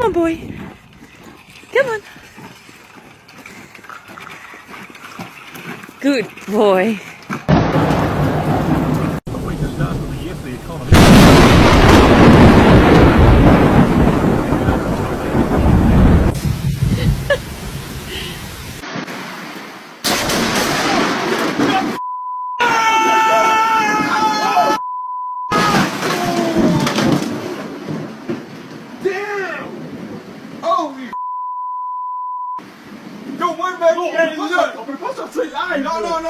on, boy. Come on. Good boy.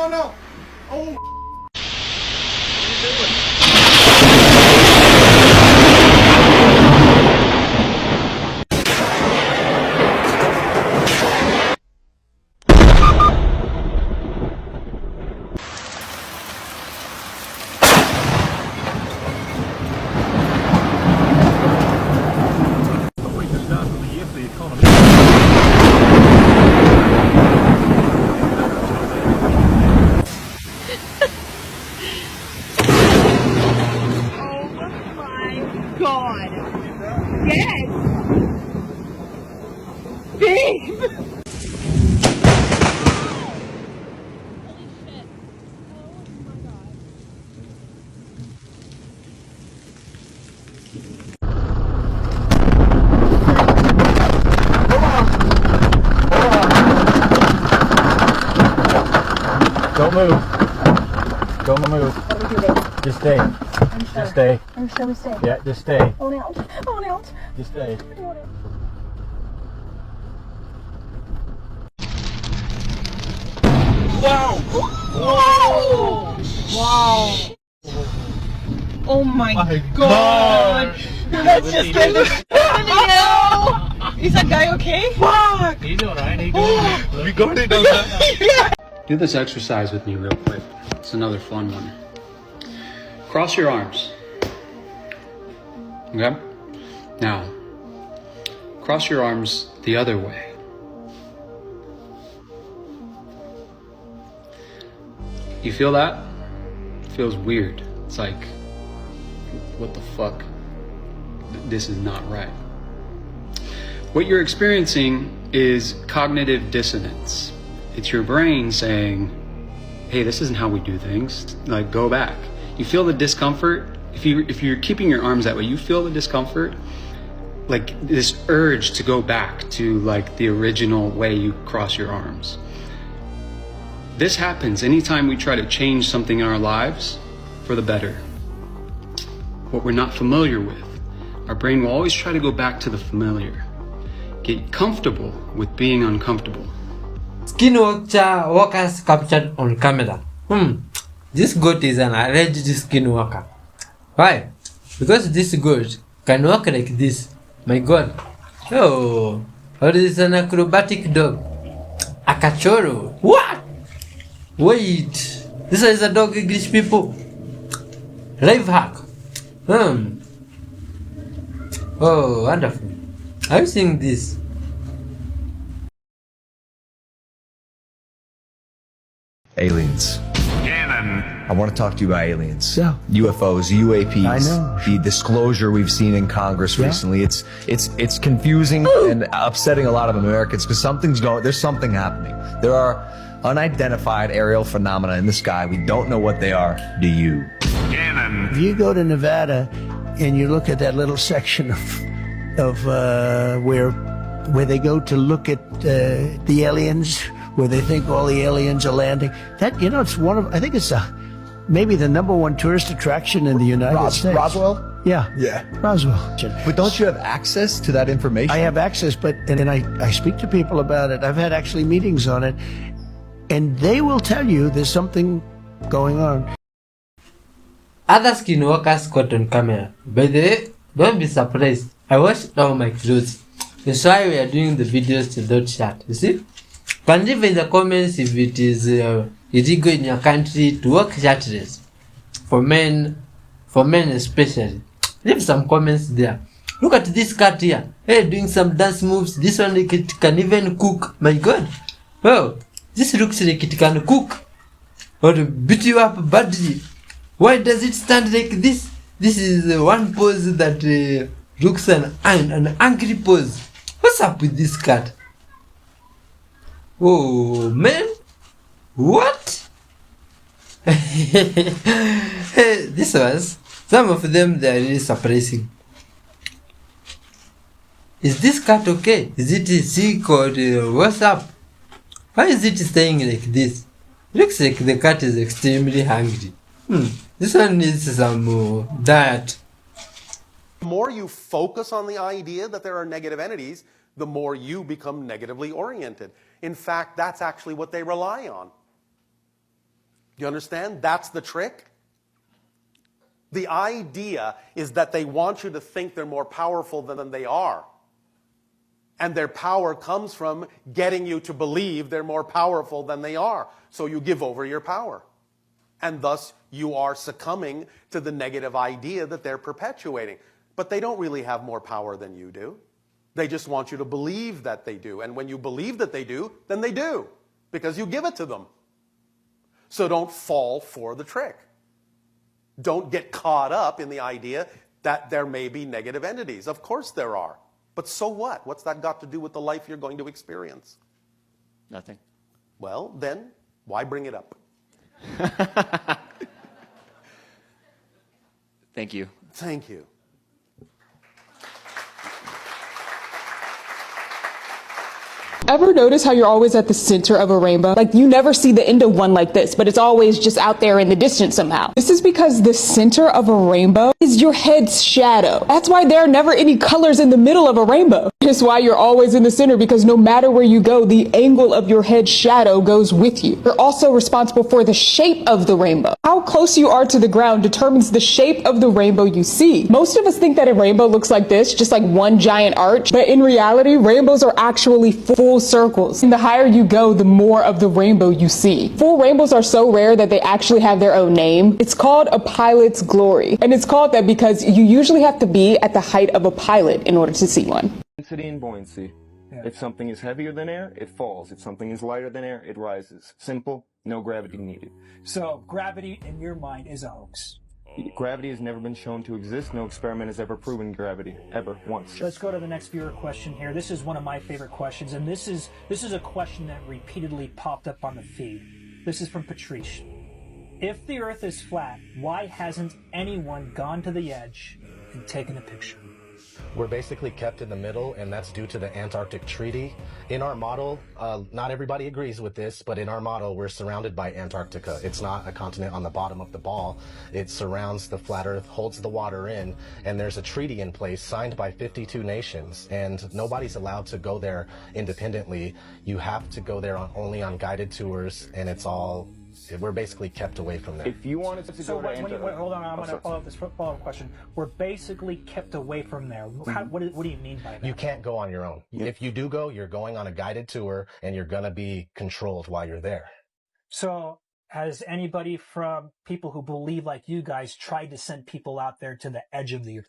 No. Oh. God. Yes. Babe. Don't move. Don't move. What are we doing? Just stay. Just stay. I'm sure we stay. Yeah, just stay. Oh no. Oh no. Just stay. Wow. Whoa. Wow. Oh my God. Let's just get this video. Is that guy okay? Fuck. He's alright. We got it. Yeah. Do this exercise with me real quick. It's another fun one. Cross your arms. Okay? Now, cross your arms the other way. You feel that? It feels weird. It's like, what the fuck? This is not right. What you're experiencing is cognitive dissonance. It's your brain saying, hey, this isn't how we do things. Like, go back. You feel the discomfort. If you're keeping your arms that way, you feel the discomfort, like this urge to go back to like the original way you cross your arms. This happens anytime we try to change something in our lives for the better. What we're not familiar with, our brain will always try to go back to the familiar. Get comfortable with being uncomfortable. Skinwalker workers captured on camera. This goat is an alleged skinwalker. Why? Because this goat can walk like this. My God. Oh, or is an acrobatic dog? A cachorro. What? Wait. This is a dog, English people. Life hack. Oh, wonderful. Are you seeing this? Aliens. I want to talk to you about aliens. Yeah. UFOs, UAPs. I know. The disclosure we've seen in Congress recently. It's confusing and upsetting a lot of Americans because there's something happening. There are unidentified aerial phenomena in the sky. We don't know what they are. Do you? If you go to Nevada and you look at that little section of where they go to look at the aliens, where they think all the aliens are landing, that, you know, it's I think it's maybe the #1 tourist attraction in the United States. Roswell? Yeah. Roswell. But don't you have access to that information? I have access, and I speak to people about it. I've had actually meetings on it, and they will tell you there's something going on. Other skinwalkers caught on camera. By the way, don't be surprised. I washed all my clothes. That's why we are doing the videos without shirt. You see? Can leave in the comments if it is illegal in your country to walk shirtless. For men especially. Leave some comments there. Look at this cat here. Hey, doing some dance moves. This one like it can even cook. My God. Oh, this looks like it can cook. Or beat you up badly. Why does it stand like this? This is one pose that looks an angry pose. What's up with this cat? Oh man, what? This ones, some of them they are really surprising. Is this cat okay? Is it sick or what's up? Why is it staying like this? Looks like the cat is extremely hungry. This one needs some diet. The more you focus on the idea that there are negative entities, the more you become negatively oriented. In fact, that's actually what they rely on. You understand? That's the trick. The idea is that they want you to think they're more powerful than they are. And their power comes from getting you to believe they're more powerful than they are. So you give over your power. And thus, you are succumbing to the negative idea that they're perpetuating. But they don't really have more power than you do. They just want you to believe that they do. And when you believe that they do, then they do. Because you give it to them. So don't fall for the trick. Don't get caught up in the idea that there may be negative entities. Of course there are. But so what? What's that got to do with the life you're going to experience? Nothing. Well, then, why bring it up? Thank you. Thank you. Ever notice how you're always at the center of a rainbow? Like you never see the end of one like this, but it's always just out there in the distance somehow. This is because the center of a rainbow is your head's shadow. That's why there are never any colors in the middle of a rainbow. It's why you're always in the center, because no matter where you go, the angle of your head's shadow goes with you. You're also responsible for the shape of the rainbow. How close you are to the ground determines the shape of the rainbow you see. Most of us think that a rainbow looks like this, just like one giant arch, but in reality, rainbows are actually full circles. And the higher you go, the more of the rainbow you see. Full rainbows are so rare that they actually have their own name. It's called a pilot's glory. And it's called that because you usually have to be at the height of a pilot in order to see one. Density and buoyancy. If something is heavier than air, it falls. If something is lighter than air, it rises. Simple, no gravity needed. So gravity in your mind is a hoax. Gravity has never been shown to exist. No experiment has ever proven gravity, ever, once. Let's go to the next viewer question here. This is one of my favorite questions, and this is a question that repeatedly popped up on the feed. This is from Patrice. If the Earth is flat, why hasn't anyone gone to the edge and taken a picture? We're basically kept in the middle, and that's due to the Antarctic Treaty. In our model, not everybody agrees with this, but in our model, we're surrounded by Antarctica. It's not a continent on the bottom of the ball. It surrounds the flat Earth, holds the water in, and there's a treaty in place signed by 52 nations, and nobody's allowed to go there independently. You have to go there only on guided tours, and we're basically kept away from there. If you wanted to go to Antarctica... Hold on, I'm going to follow up this follow-up question. We're basically kept away from there. What do you mean by that? You can't go on your own. If you do go, you're going on a guided tour, and you're going to be controlled while you're there. So has anybody from people who believe like you guys tried to send people out there to the edge of the Earth?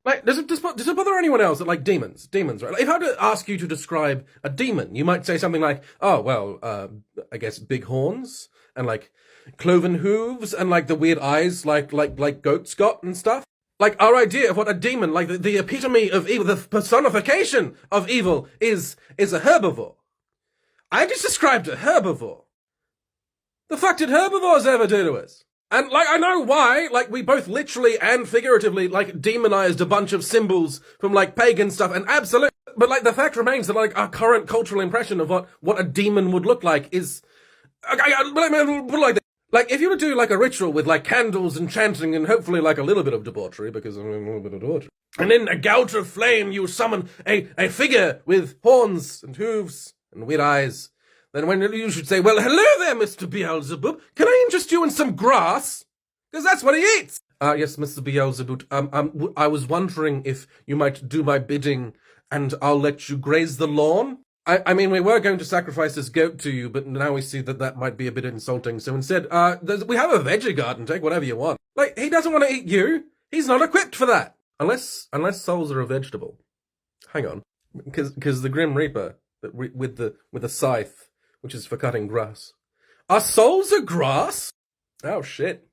Like, does it bother anyone else that like demons, right? Like, if I had to ask you to describe a demon, you might say something like, oh, well, I guess big horns, and like cloven hooves, and like the weird eyes like goats got and stuff. Like, our idea of what a demon, like the epitome of evil, the personification of evil is a herbivore. I just described a herbivore. The fuck did herbivores ever do to us? And, like, I know why, like, we both literally and figuratively, like, demonized a bunch of symbols from, like, pagan stuff, and absolutely, but, like, the fact remains that, like, our current cultural impression of what a demon would look like is, put it like this. Like, if you were to do, like, a ritual with, like, candles and chanting and hopefully, like, a little bit of debauchery, because, I mean, a little bit of debauchery, and in a gouge of flame you summon a figure with horns and hooves and weird eyes, then when you should say, well, hello there, Mr. Beelzebub. Can I interest you in some grass? Because that's what he eats. Yes, Mr. Beelzebub. I was wondering if you might do my bidding and I'll let you graze the lawn. I mean, we were going to sacrifice this goat to you, but now we see that that might be a bit insulting. So instead, we have a veggie garden. Take whatever you want. Like, he doesn't want to eat you. He's not equipped for that. Unless souls are a vegetable. Hang on. Because the Grim Reaper, with the scythe, which is for cutting grass. Are souls a grass? Oh, shit.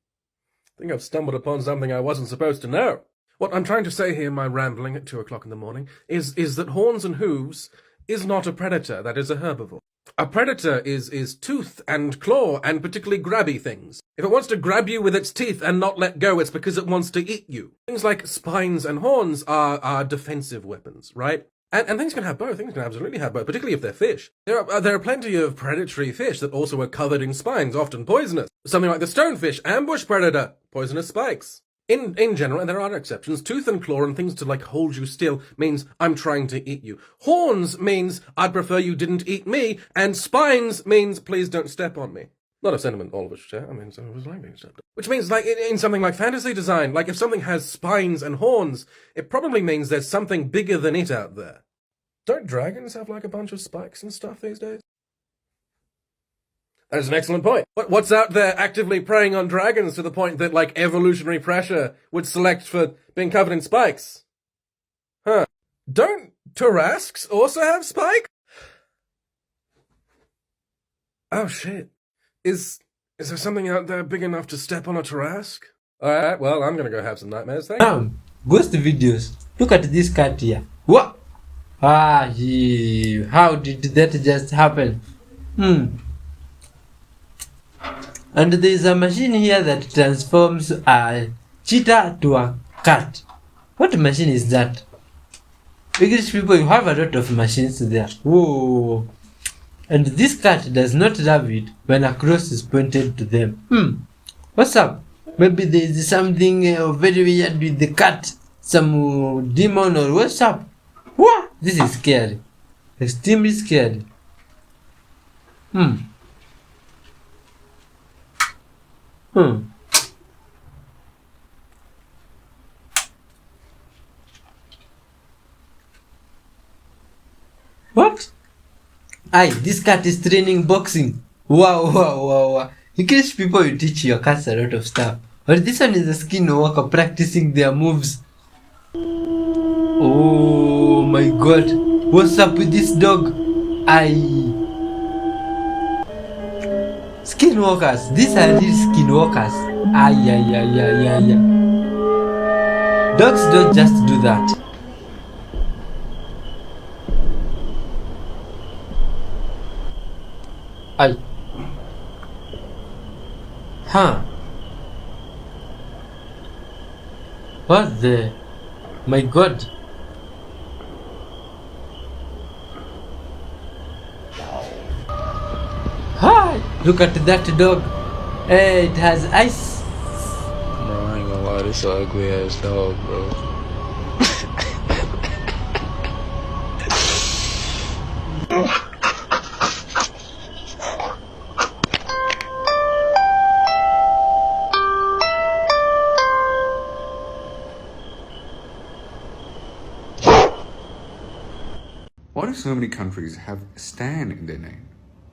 I think I've stumbled upon something I wasn't supposed to know. What I'm trying to say here in my rambling at 2 o'clock in the morning is that horns and hooves is not a predator, that is a herbivore. A predator is tooth and claw and particularly grabby things. If it wants to grab you with its teeth and not let go, it's because it wants to eat you. Things like spines and horns are defensive weapons, right? And things can have both. Things can absolutely have both, particularly if they're fish. There are plenty of predatory fish that also are covered in spines, often poisonous. Something like the stonefish, ambush predator, poisonous spikes. In general, and there are exceptions, tooth and claw and things to like hold you still means I'm trying to eat you. Horns means I'd prefer you didn't eat me, and spines means please don't step on me. Not a sentiment all of us share, I mean, some of us like being stepped on. Which means, like, in something like fantasy design, like if something has spines and horns, it probably means there's something bigger than it out there. Don't dragons have like a bunch of spikes and stuff these days? That is an excellent point. What's out there actively preying on dragons to the point that, like, evolutionary pressure would select for being covered in spikes? Huh. Don't Tarrasques also have spikes? Oh, shit. Is there something out there big enough to step on a Tarrasque? Alright, well, I'm gonna go have some nightmares, thank you. Ghost videos. Look at this cat here. What? How did that just happen? And there is a machine here that transforms a cheetah to a cat. What machine is that? English people, you have a lot of machines there. Whoa. And this cat does not love it when a cross is pointed to them. What's up? Maybe there is something very weird with the cat. Some demon or what's up? What? This is scary. Extremely scary. What? This cat is training boxing. Wow. In case people, you teach your cats a lot of stuff. But this one is a skinwalker practicing their moves. Oh my god. What's up with this dog? Skinwalkers. These are real skinwalkers. Dogs don't just do that. What the? My god. Look at that dog. Hey, it has eyes. Bro, I ain't gonna lie, this is an ugly ass dog, bro. Why do so many countries have Stan in their name?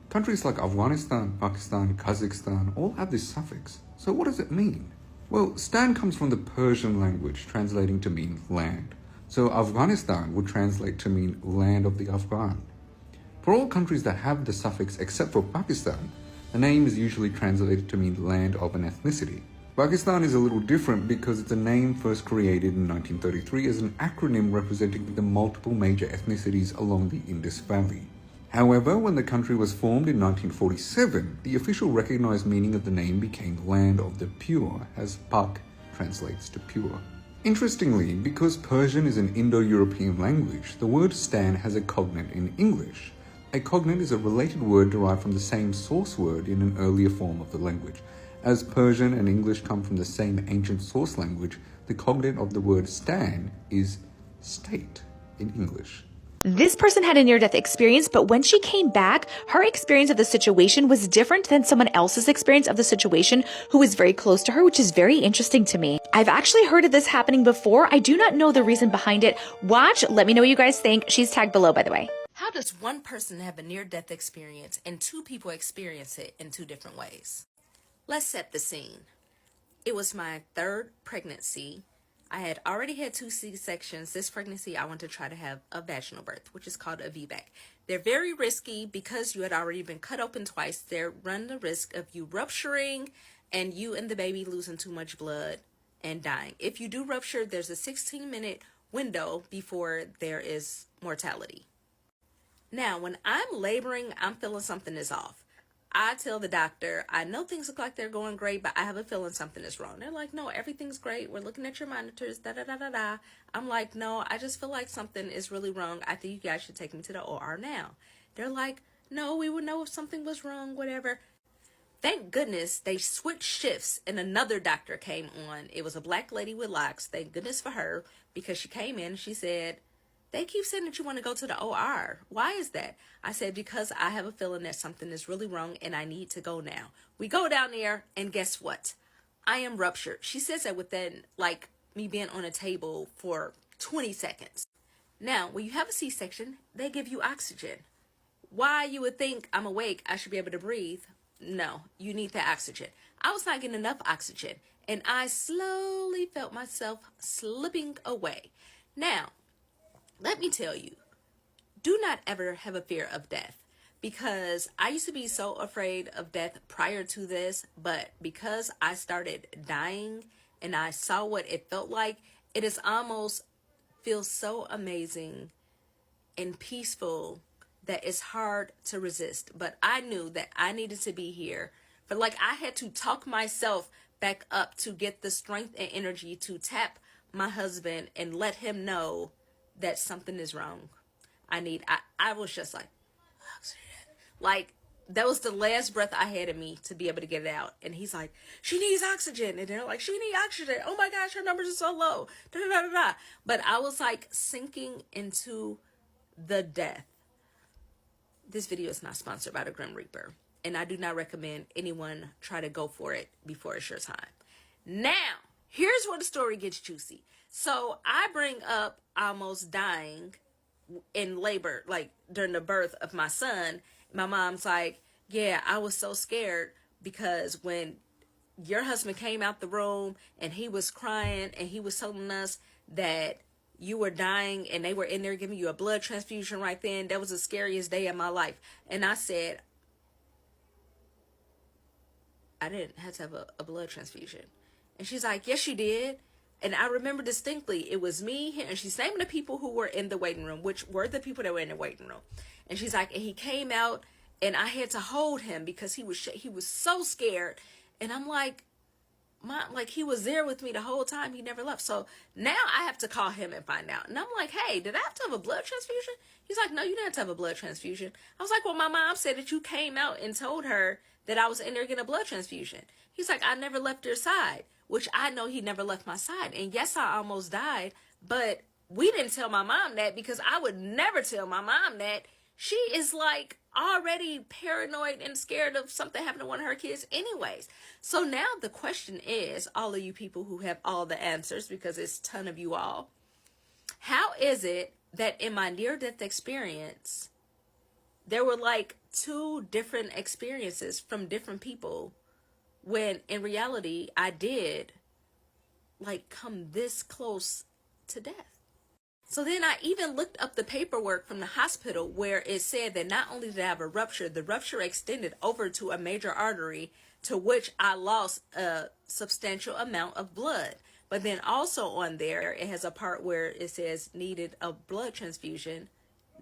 Countries like Afghanistan, Pakistan, Kazakhstan all have this suffix. So what does it mean? Well, Stan comes from the Persian language, translating to mean land. So Afghanistan would translate to mean land of the Afghan. For all countries that have the suffix except for Pakistan, the name is usually translated to mean land of an ethnicity. Pakistan is a little different because it's a name first created in 1933 as an acronym representing the multiple major ethnicities along the Indus Valley. However, when the country was formed in 1947, the official recognized meaning of the name became Land of the Pure, as Pak translates to pure. Interestingly, because Persian is an Indo-European language, the word Stan has a cognate in English. A cognate is a related word derived from the same source word in an earlier form of the language. As Persian and English come from the same ancient source language, the cognate of the word Stan is state in English. This person had a near-death experience, but when she came back, her experience of the situation was different than someone else's experience of the situation who was very close to her, which is very interesting to me. I've actually heard of this happening before. I do not know the reason behind it. Watch, let me know what you guys think. She's tagged below, by the way. How How does one person have a near-death experience and two people experience it in two different ways? Let's set the scene. It was my third pregnancy. I had already had 2 C-sections. This pregnancy, I want to try to have a vaginal birth, which is called a VBAC. They're very risky because you had already been cut open twice. They run the risk of you rupturing and you and the baby losing too much blood and dying. If you do rupture, there's a 16-minute window before there is mortality. Now, when I'm laboring, I'm feeling something is off. I tell the doctor, I know things look like they're going great, but I have a feeling something is wrong. They're like, no, everything's great. We're looking at your monitors, da-da-da-da-da. I'm like, no, I just feel like something is really wrong. I think you guys should take me to the OR now. They're like, no, we would know if something was wrong, whatever. Thank goodness they switched shifts and another doctor came on. It was a black lady with locks. Thank goodness for her, because she came in and she said, they keep saying that you want to go to the OR. Why is that? I said, because I have a feeling that something is really wrong and I need to go now. We go down there and guess what? I am ruptured. She says that within like me being on a table for 20 seconds. Now, when you have a C-section, they give you oxygen. Why you would think I'm awake, I should be able to breathe. No, you need the oxygen. I was not getting enough oxygen and I slowly felt myself slipping away. Now, let me tell you, do not ever have a fear of death, because I used to be so afraid of death prior to this, but because I started dying and I saw what it felt like, it is almost feels so amazing and peaceful that it's hard to resist. But I knew that I needed to be here. But like I had to talk myself back up to get the strength and energy to tap my husband and let him know that something is wrong. I was just like, oxygen. Like, that was the last breath I had in me to be able to get it out. And he's like, she needs oxygen. And they're like, she needs oxygen. Oh my gosh, her numbers are so low. Da, da, da, da, da. But I was like sinking into the death. This video is not sponsored by the Grim Reaper. And I do not recommend anyone try to go for it before it's your time. Now, here's where the story gets juicy. So I bring up almost dying in labor, like during the birth of my son. My mom's like, yeah, I was so scared because when your husband came out the room and he was crying and he was telling us that you were dying and they were in there giving you a blood transfusion right then, that was the scariest day of my life. And I said, I didn't have to have a blood transfusion. And she's like, yes, you did. And I remember distinctly, it was me, and she's naming the people who were in the waiting room, which were the people that were in the waiting room. And she's like, and he came out, and I had to hold him because he was so scared. And I'm like, Mom, like he was there with me the whole time. He never left. So now I have to call him and find out. And I'm like, hey, did I have to have a blood transfusion? He's like, no, you didn't have to have a blood transfusion. I was like, well, my mom said that you came out and told her that I was in there getting a blood transfusion. He's like, I never left your side, which I know he never left my side. And yes, I almost died, but we didn't tell my mom that because I would never tell my mom that. She is like already paranoid and scared of something happening to one of her kids anyways. So now the question is, all of you people who have all the answers, because it's a ton of you all, how is it that in my near-death experience, there were like 2 different experiences from different people, when in reality I did like come this close to death? So then I even looked up the paperwork from the hospital where it said that not only did I have a rupture, the rupture extended over to a major artery, to which I lost a substantial amount of blood. But then also on there, it has a part where it says needed a blood transfusion.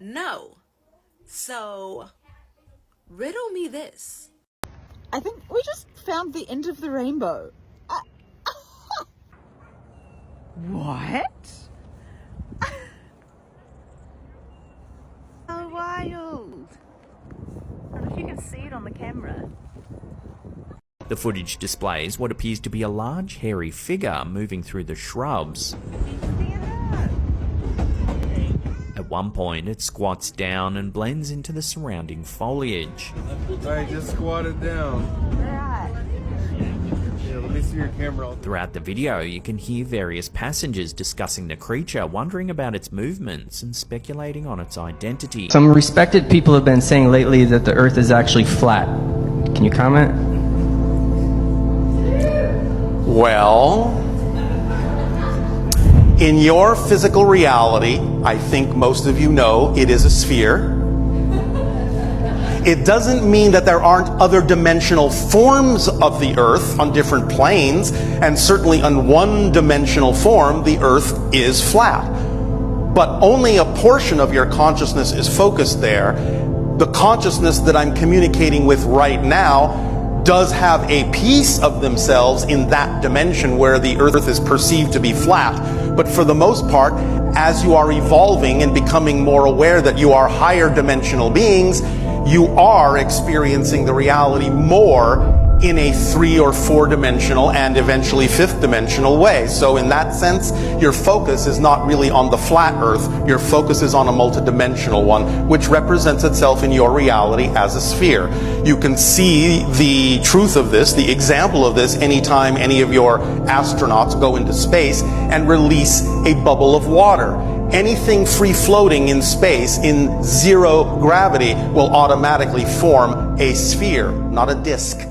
No. So riddle me this. I think we just found the end of the rainbow. What? So wild. I don't know if you can see it on the camera. The footage displays what appears to be a large hairy figure moving through the shrubs. At one point, it squats down and blends into the surrounding foliage. Alright, just squat it down. Right. Yeah, let me me see your camera. Throughout the video, you can hear various passengers discussing the creature, wondering about its movements and speculating on its identity. Some respected people have been saying lately that the Earth is actually flat. Can you comment? Well, in your physical reality, I think most of you know it is a sphere. It doesn't mean that there aren't other dimensional forms of the Earth on different planes, and certainly on one-dimensional form, the Earth is flat. But only a portion of your consciousness is focused there. The consciousness that I'm communicating with right now does have a piece of themselves in that dimension where the Earth is perceived to be flat. But for the most part, as you are evolving and becoming more aware that you are higher dimensional beings, you are experiencing the reality more in a 3 or 4 dimensional and eventually 5th dimensional way. So in that sense, your focus is not really on the flat Earth, your focus is on a multidimensional one, which represents itself in your reality as a sphere. You can see the truth of this, the example of this, anytime any of your astronauts go into space and release a bubble of water. Anything free floating in space in 0 gravity will automatically form a sphere, not a disk.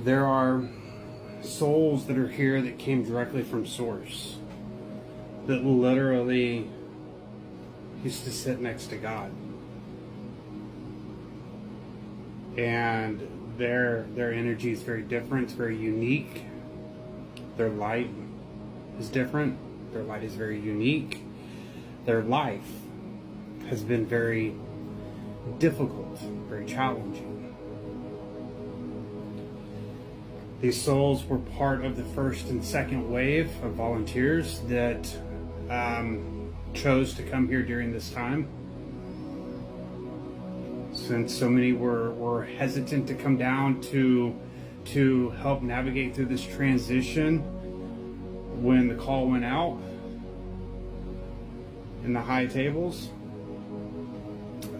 There are souls that are here that came directly from Source, that literally used to sit next to God. And their energy is very different, it's very unique. Their light is different, their light is very unique. Their life has been very difficult, very challenging. These souls were part of the first and second wave of volunteers that chose to come here during this time. Since so many were hesitant to come down to help navigate through this transition when the call went out in the high tables,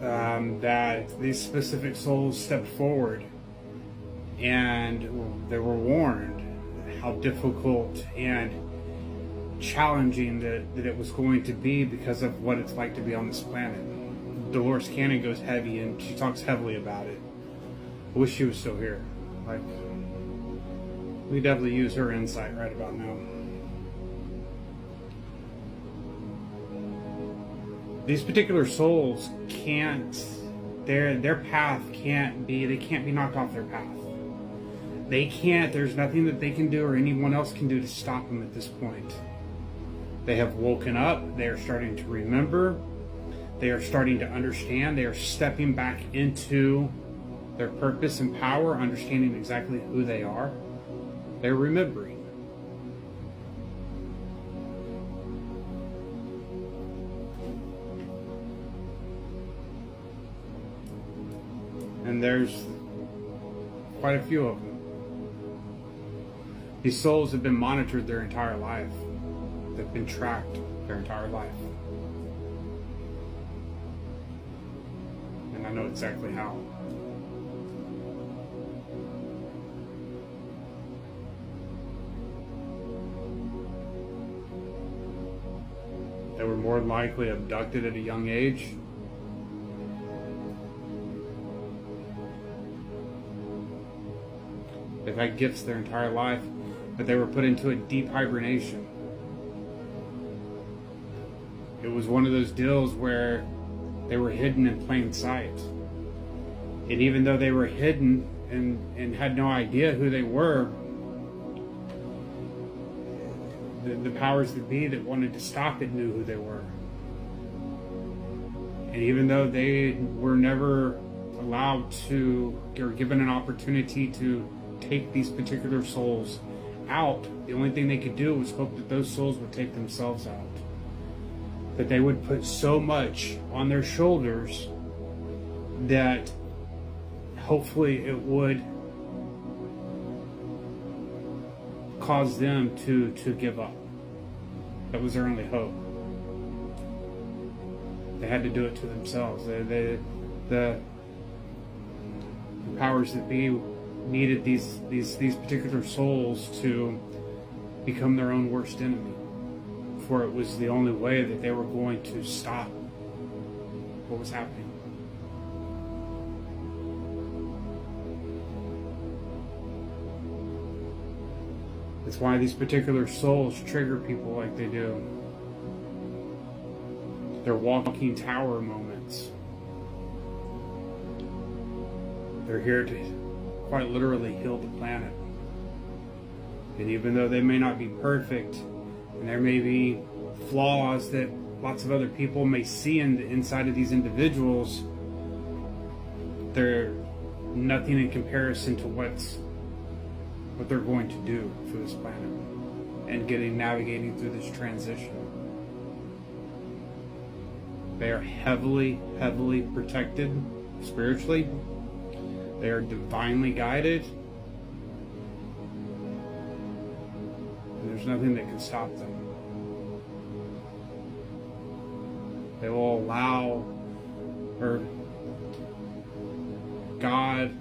that these specific souls stepped forward and they were warned how difficult and challenging that it was going to be because of what it's like to be on this planet. Dolores Cannon goes heavy and she talks heavily about it. I wish she was still here. Like, we definitely use her insight right about now. These particular souls can't, their path can't be, they can't be knocked off their path. They can't, there's nothing that they can do or anyone else can do to stop them at this point. They have woken up, they are starting to remember, they are starting to understand, they are stepping back into their purpose and power, understanding exactly who they are. They're remembering. And there's quite a few of them. These souls have been monitored their entire life. They've been tracked their entire life. And I know exactly how. They were more than likely abducted at a young age. They've had gifts their entire life, but they were put into a deep hibernation. It was one of those deals where they were hidden in plain sight. And even though they were hidden and had no idea who they were, the powers that be that wanted to stop it knew who they were. And even though they were never allowed to, or given an opportunity to take these particular souls out, the only thing they could do was hope that those souls would take themselves out. That they would put so much on their shoulders that hopefully it would cause them to give up. That was their only hope. They had to do it to themselves. The powers that be needed these particular souls to become their own worst enemy, for it was the only way that they were going to stop what was happening. That's why these particular souls trigger people like they do. They're walking tower moments. They're here to quite literally heal the planet. And even though they may not be perfect, and there may be flaws that lots of other people may see in the inside of these individuals, they're nothing in comparison to what they're going to do for this planet and navigating through this transition. They are heavily protected spiritually. They are divinely guided. And there's nothing that can stop them. They will allow, or God,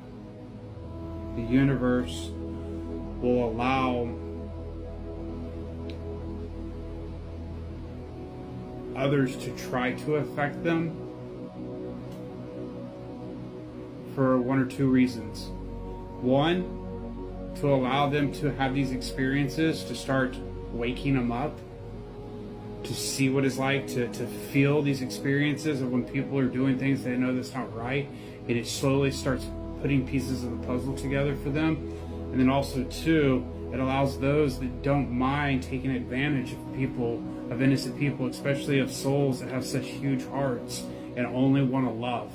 the universe, will allow others to try to affect them for one or two reasons. One, to allow them to have these experiences, to start waking them up, to see what it's like to feel these experiences of when people are doing things they know that's not right, and it slowly starts putting pieces of the puzzle together for them. And then also, two, it allows those that don't mind taking advantage of people, of innocent people, especially of souls that have such huge hearts and only want to love.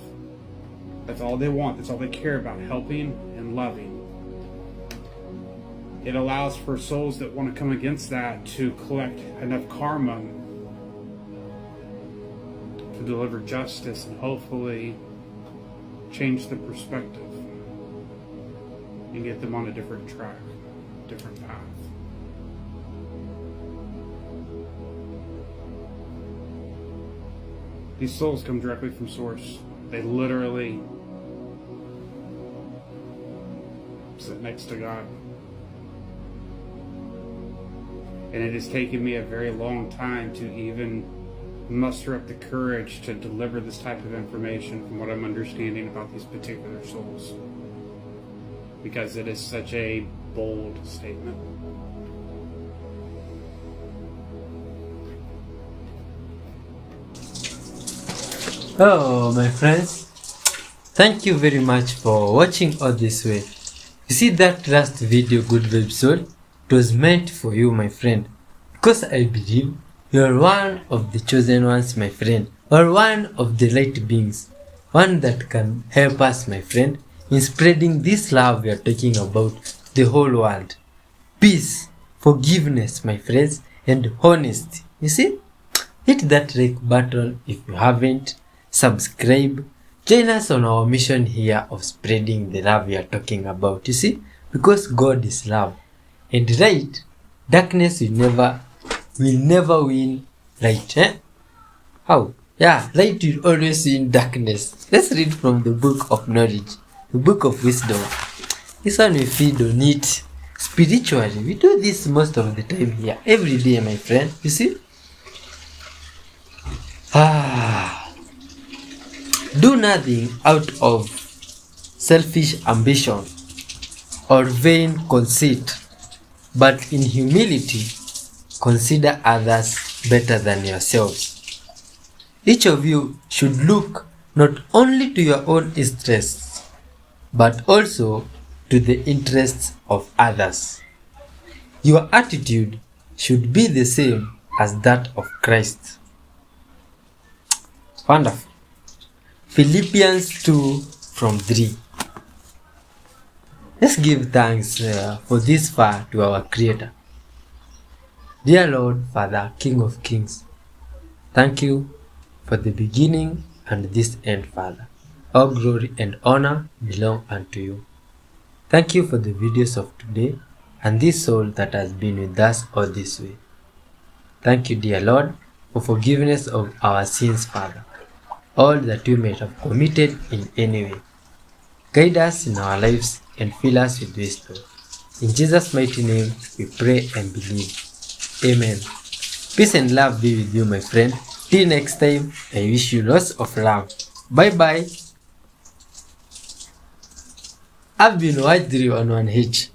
That's all they want. That's all they care about, helping and loving. It allows for souls that want to come against that to collect enough karma to deliver justice and hopefully change the perspective and get them on a different track, different path. These souls come directly from Source. They literally sit next to God. And it has taken me a very long time to even muster up the courage to deliver this type of information from what I'm understanding about these particular souls, because it is such a bold statement. Oh, my friends, thank you very much for watching all this way. You see that last video, good vibes soul? It was meant for you, my friend, because I believe you are one of the chosen ones, my friend, or one of the light beings, one that can help us, my friend, in spreading this love we are talking about the whole world. Peace, forgiveness, my friends, and honesty. You see? Hit that like button if you haven't. Subscribe. Join us on our mission here of spreading the love we are talking about. You see? Because God is love. And light, darkness will never win light. How? Yeah, light will always win darkness. Let's read from the book of knowledge, the book of wisdom. This one we feed on it spiritually. We do this most of the time here, every day, my friend. You see? Do nothing out of selfish ambition or vain conceit, but in humility consider others better than yourselves. Each of you should look not only to your own interests, but also to the interests of others. Your attitude should be the same as that of Christ. Wonderful. Philippians 2 from 3. Let's give thanks for this far to our Creator. Dear Lord, Father, King of Kings, thank you for the beginning and this end, Father. All glory and honor belong unto you. Thank you for the videos of today and this soul that has been with us all this way. Thank you, dear Lord, for forgiveness of our sins, Father, all that we may have committed in any way. guide us in our lives, and fill us with wisdom. In Jesus' mighty name, we pray and believe. Amen. Peace and love be with you, my friend. Till next time, I wish you lots of love. Bye-bye. I've been Wadri on 1H.